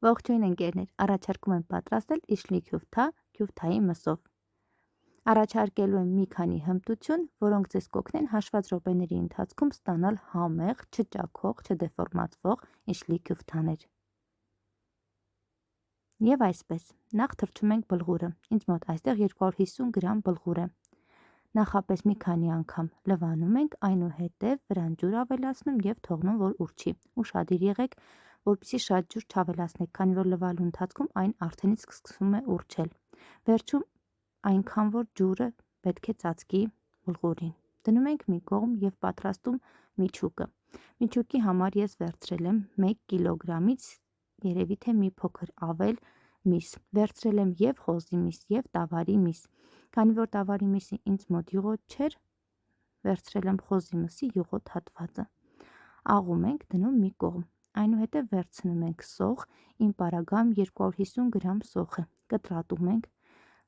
Ողջույն ընկերներ, առաջարկում եմ պատրաստել իջլի քյուրթա քյուրթայի մսով։ Առաջարկելու եմ մի քանի հմտություն, որոնք ձեզ կօգնեն հաշված րոպեների ընթացքում ստանալ համեղ, չճաքող, չդեֆորմացվող իջլի քյուրթաներ։ Եվ այսպես, նախ թրջում ենք բլղուրը, ինձ մոտ այստեղ 250 գրամ բլղուր է։ Նախապես մի քանի անգամ լվանում ենք, այնուհետև վրան ջուր ավելացնում և թողնում, որ ուռչի։ Ուշադիր եղեք, որպեսզի շատ ջուր չավելացնեք, քանի որ լվալու ընթացքում այն արդենից սկսում է ուռչել։ Վերջում այնքան որ ջուրը պետք է ծածկի բլղուրին։ Դնում ենք մի կողմ և պատրաստում միջուկը։ Միջուկի համար ես վերցրել եմ 1 կիլոգրամից երևի թե մի փոքր ավել միս։ Վերցրել եմ և խոզի միս, և տավարի միս։ Քանի որ տավարի միսը ինձ մոտ յուղոտ չէր, վերցրել եմ խոզի մսի յուղոտ հատվածը։ Աղում ենք, դնում մի կողմ։ Այնուհետև վերցնում ենք սոխ, իմ պարագայում 250 գրամ սոխ է, կտրատում ենք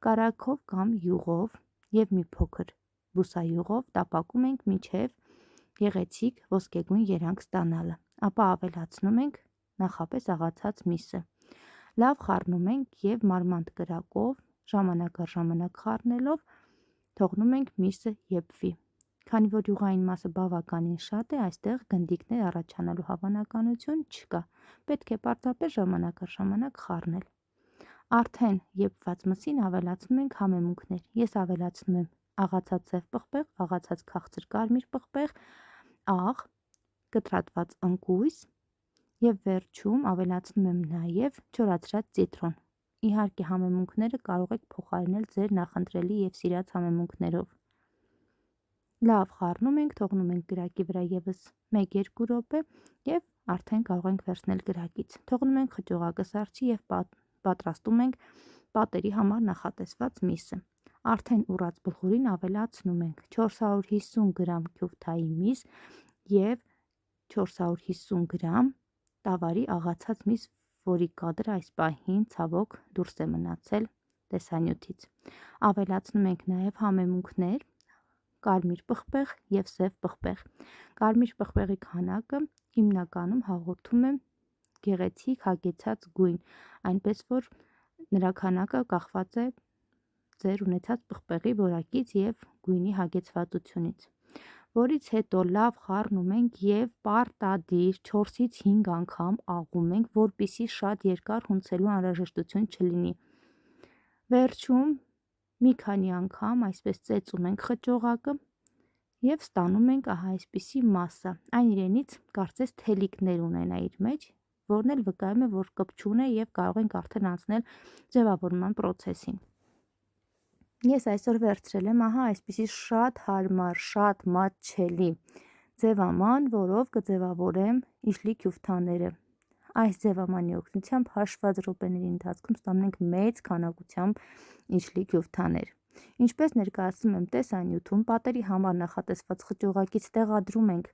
կարագով կամ յուղով և մի փոքր բուսայուղով տապակում ենք մինչև գեղեցիկ ոսկեգույն երանգ ստանալը, ապա ավելացնում ենք նախապես աղացած միսը։ Լավ խառնում ենք և մարմանդ կրակով ժամանակ առ ժամանակ խառնելով թողնում ենք միսը եփվի։ Քանի որ յուղային մասը բավականին շատ է, այստեղ գնդիկներ առաջանալու հավանականություն չկա, պետք է պարզապես ժամանակ առ ժամանակ խառնել։ Արդեն եփված մսին ավելացնում ենք համեմունքներ։ Ես ավելացնում եմ աղացած սև պղպեղ, աղացած քաղցր կարմիր պղպեղ, աղ, կտրատված ընկույզ և վերջում ավելացնում եմ նաև չորացրած ցիտրոն։ Իհարկե համեմունքները կարող եք փոխարինել ձեր նախընտրելի և սիրած համեմունքներով։ Լավ խառնում ենք, թողնում ենք կրակի վրա ևս 1-2 րոպե և արդեն կարող ենք վերցնել կրակից։ Թողնում ենք խճողակը սառչի և պատրաստում ենք պատերի համար նախատեսված միսը։ Արդեն ուռած բլղուրին ավելացնում ենք 450 գրամ քյուրթայի միս և 450 գրամ տավարի աղացած միս, որի կադրը այս պահին ցավոք դուրս է մնացել տեսանյութից։ Ավելացնում ենք նաև համեմունքներ, կարմիր պղպեղ և սև պղպեղ։ Կարմիր պղպեղի քանակը հիմնականում հաղորդում եմ գեղեցիկ հագեցած գույն, այնպես որ նրա քանակը կախված է ձեր ունեցած պղպեղի որակից և գույնի հագեցվածությունից, որից հետո լավ խառնում ենք և պարտադիր 4-ից 5 անգամ աղում ենք, որպեսզի շատ երկար հունցելու անհրաժեշտություն չլինի։ Վերջում մի քանի անգամ այսպես ծեծում ենք խճողակը և ստանում ենք ահա այսպիսի մասսա։ Այն իրենից կարծես թելիկներ ունենա իր մեջ, որն էլ վկայում է, որ կպչուն է և կարող ենք արդեն անցնել ձևավորման պրոցեսին։ Ես այսօր վերցրել եմ ահա այսպիսի շատ հարմար, շատ մատչելի ձևաման, որով կձևավորեմ իջլի քյուրթաները։ Այս ձևամանի օգնությամբ հաշված րոպեների ընթացքում ստանում ենք մեծ քանակությամբ իջլի քյուրթաներ։ Ինչպես ներկայացնում եմ տեսանյութում, պատերի համար նախատեսված խճողակից տեղադրում ենք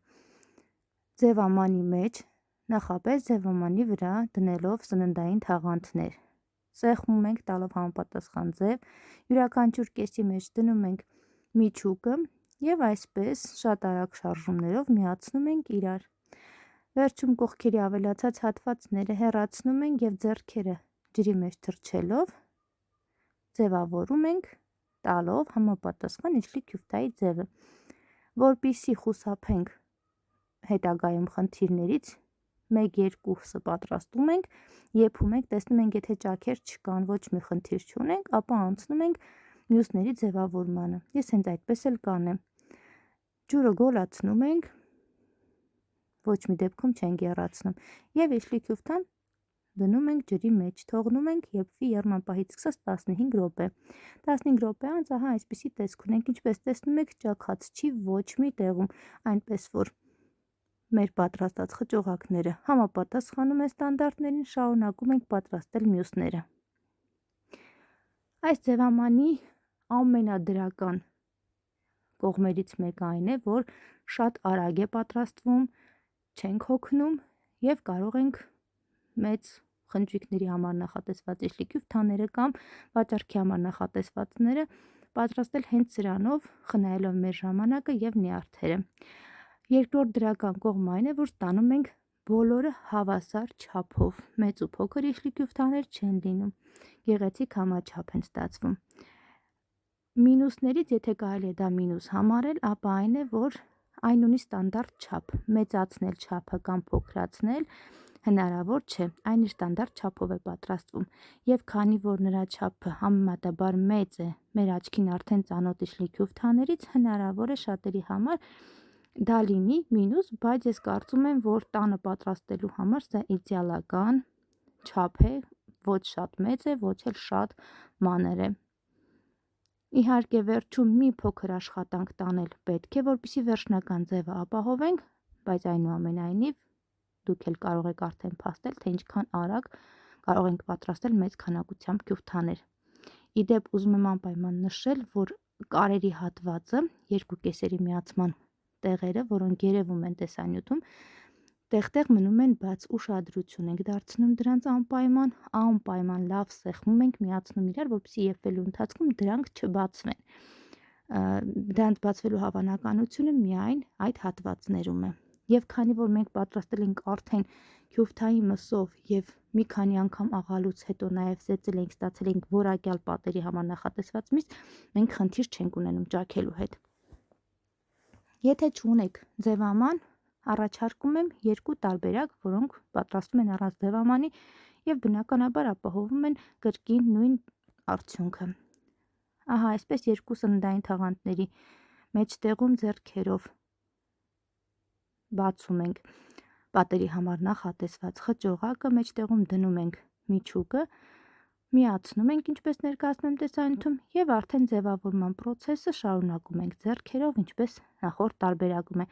ձևամանի մեջ, նախապես ձևամանի վրա դնելով սննդային թաղանթներ։ Սեղմում ենք տալով համապատասխան ձև, յուրաքանչյուր կեսի մեջ դնում ենք միջուկը և այսպես շատ արագ շարժումներով միացնում ենք իրար։ Վերջում կողքերի ավելացած հատվածները հեռացնում ենք և ձեռքերը ջրի մեջ թռչելով ձևավորում ենք տալով համապատասխան իջլի քյուրթայի ձևը։ Որպեսզի խուսափենք հետագայում խնդիրներից, 1-2-ը պատրաստում ենք, եփում ենք, տեսնում ենք, եթե ճաքեր չկան, ոչ մի խնդիր չունենք, ապա անցնում ենք մյուսների ձևավորմանը։ Ես հենց այդպես էլ կանեմ։ Ջուրը գոլացնում ենք, ոչ մի դեպքում չենք եռացնում և իջլի քյուրթան դնում ենք ջրի մեջ, թողնում ենք եփվի եռման պահից սկսած 15 րոպե։ 15 րոպե անց ահա այսպիսի տեսք ունենք, ինչպես տեսնում եք, ճաքած չի ոչ մի տեղում, այնպես որ մեր պատրաստած խճողակները համապատասխանում են ստանդարտներին, շարունակում ենք պատրաստել մյուսները։ Այս ձևամանի ամենադրական կողմերից մեկը այն է, որ շատ արագ է պատրաստվում, չենք հոգնում և կարող ենք մեծ խնջույքների համար նախատեսված իջլի քյուրթաները կամ վաճառքի համար նախատեսվածները պատրաստել հենց սրանով, խնայելով մեր ժամանակը և նյարդերը։ Երկրորդ դրական կողմը այն է, որ ստանում ենք բոլորը հավասար չափով, մեծ ու փոքր իշխլիկյուվթաներ չեն լինում, գեղեցիկ համաչափ են ստացվում։ Մինուսներից, եթե կարելի է դա մինուս համարել, ապա այն է, որ այն ունի ստանդարտ չափ, մեծացնել չափը կամ փոքրացնել հնարավոր չէ, այն իր ստանդարտ չափով է պատրաստվում, եւ քանի որ նրա չափը համեմատաբար մեծ է մեր աչքին արդեն ծանոթ իշխլիկյուվթաներից, հնարավոր է շատերի համար դա լինի մինուս, բայց ես կարծում եմ, որ տանը պատրաստելու համար սա իդեալական չափ է, ոչ շատ մեծ է, ոչ էլ շատ մանր է։ Իհարկե վերջում մի փոքր աշխատանք տանել պետք է, որպեսզի վերջնական ձևը ապահովենք, բայց այնուամենայնիվ դուք էլ կարող եք արդեն փաստել, թե ինչքան արագ կարող ենք պատրաստել մեծ քանակությամբ կյուվթաներ։ Իդեպ ուզում եմ անպայման նշել, որ կարերի հատվածը, երկու կեսերի միացման տեղերը, որոնք երևում են տեսանյութում, տեղ-տեղ մնում են բաց, ուշադրություն ենք դարձնում դրանց անպայման լավ սեղմում ենք, միացնում իրար, որպեսզի եփվելու ընթացքում դրանք չբացվեն։ Դրանց բացվելու հավանականությունը միայն այդ հատվածներում է։ Եվ քանի որ մենք պատրաստել ենք արդեն կյուվթայի մսով եւ մի քանի անգամ աղալուց հետո նաեւ ծեծել ենք, ստացել ենք որակյալ պատերի համար նախատեսված միս, մենք խնդիր չենք ունենում ճաքելու հետ։ Եթե չունեք ձևաման, առաջարկում եմ երկու տարբերակ, որոնք պատրաստվում են առանց ձևամանի եւ բնականաբար ապահովում են կրկին նույն արդյունքը։ Ահա այսպես երկու սննդային թաղանթների մեջտեղում ձեռքերով բացում ենք պատերի համար նախատեսված խճողակը, մեջտեղում դնում ենք միջուկը, միացնում ենք, ինչպես ներկայացնում եմ տեսանյութում, եւ արդեն ձևավորման process-ը շարունակում ենք ձեռքերով, ինչպես նախորդ տարբերակում է։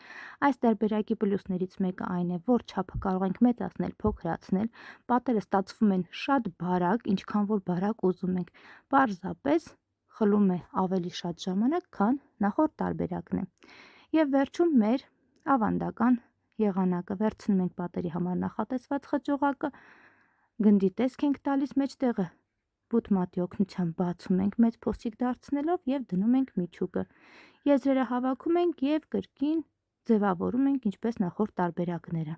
Այս տարբերակի պլյուսներից մեկը այն է, որ չափը կարող ենք մեծացնել, փոքրացնել, պատերը ստացվում են շատ բարակ, ինչքան որ բարակ ուզում ենք։ Պարզապես խլում է ավելի շատ ժամանակ, քան նախորդ տարբերակն է։ Եվ վերջում մեր ավանդական եղանակը վերցնում ենք պատերի համար նախատեսված խճողակը, գնդի տեսք ենք տալիս մեջտեղը, բութմատի օգնությամբ բացում ենք մեծ փոսիկ դարձնելով եւ դնում ենք միջուկը։ Եզրերը հավաքում ենք եւ կրկին ձևավորում ենք ինչպես նախորդ տարբերակները։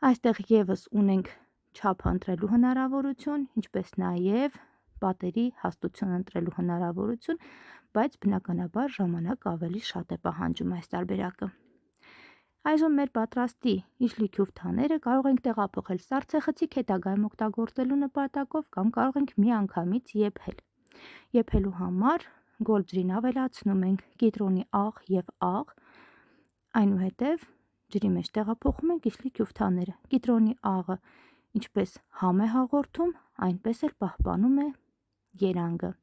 Այստեղ եւս ունենք չափը ընտրելու հնարավորություն, ինչպես նաեւ պատերի հաստություն ընտրելու հնարավորություն, բայց բնականաբար ժամանակ ավելի շատ է պահանջում այս տարբերակը։ Այժմ մեր պատրաստի իշխլիկյուվթաները կարող ենք տեղափոխել սառցեխցիկ հետագայում օգտագործելու նպատակով կամ կարող ենք միանգամից եփել։ Եփելու համար գոլ ջրին ավելացնում ենք կիտրոնի աղ եւ աղ, այնուհետև ջրի մեջ տեղափոխում ենք իշխլիկյուվթաները։ Կիտրոնի աղը ինչպես համ է հաղորդում, այնպես էլ պահպանում է երանգը։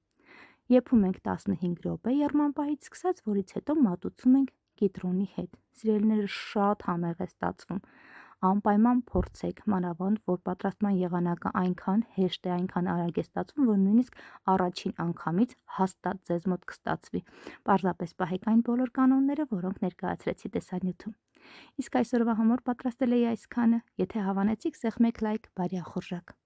Եփում ենք 15 րոպե եռման պահից սկսած, որից հետո մատուցում ենք կիտրոնի հետ։ Սիրելիները, շատ համեղ է ստացվում։ Անպայման փորձեք, մանավանդ որ պատրաստման եղանակը այնքան հեշտ է, այնքան արագ է ստացվում, որ նույնիսկ առաջին անգամից հաստատ ձեզ մոտ կստացվի։ Պարզապես պահեք այն բոլոր կանոնները, որոնք ներկայացրեցի տեսանյութում։ Իսկ այսօրվա համար պատրաստել էի այսքանը։ Եթե հավանեցիք, սեղմեք լայք, բարի ախորժակ։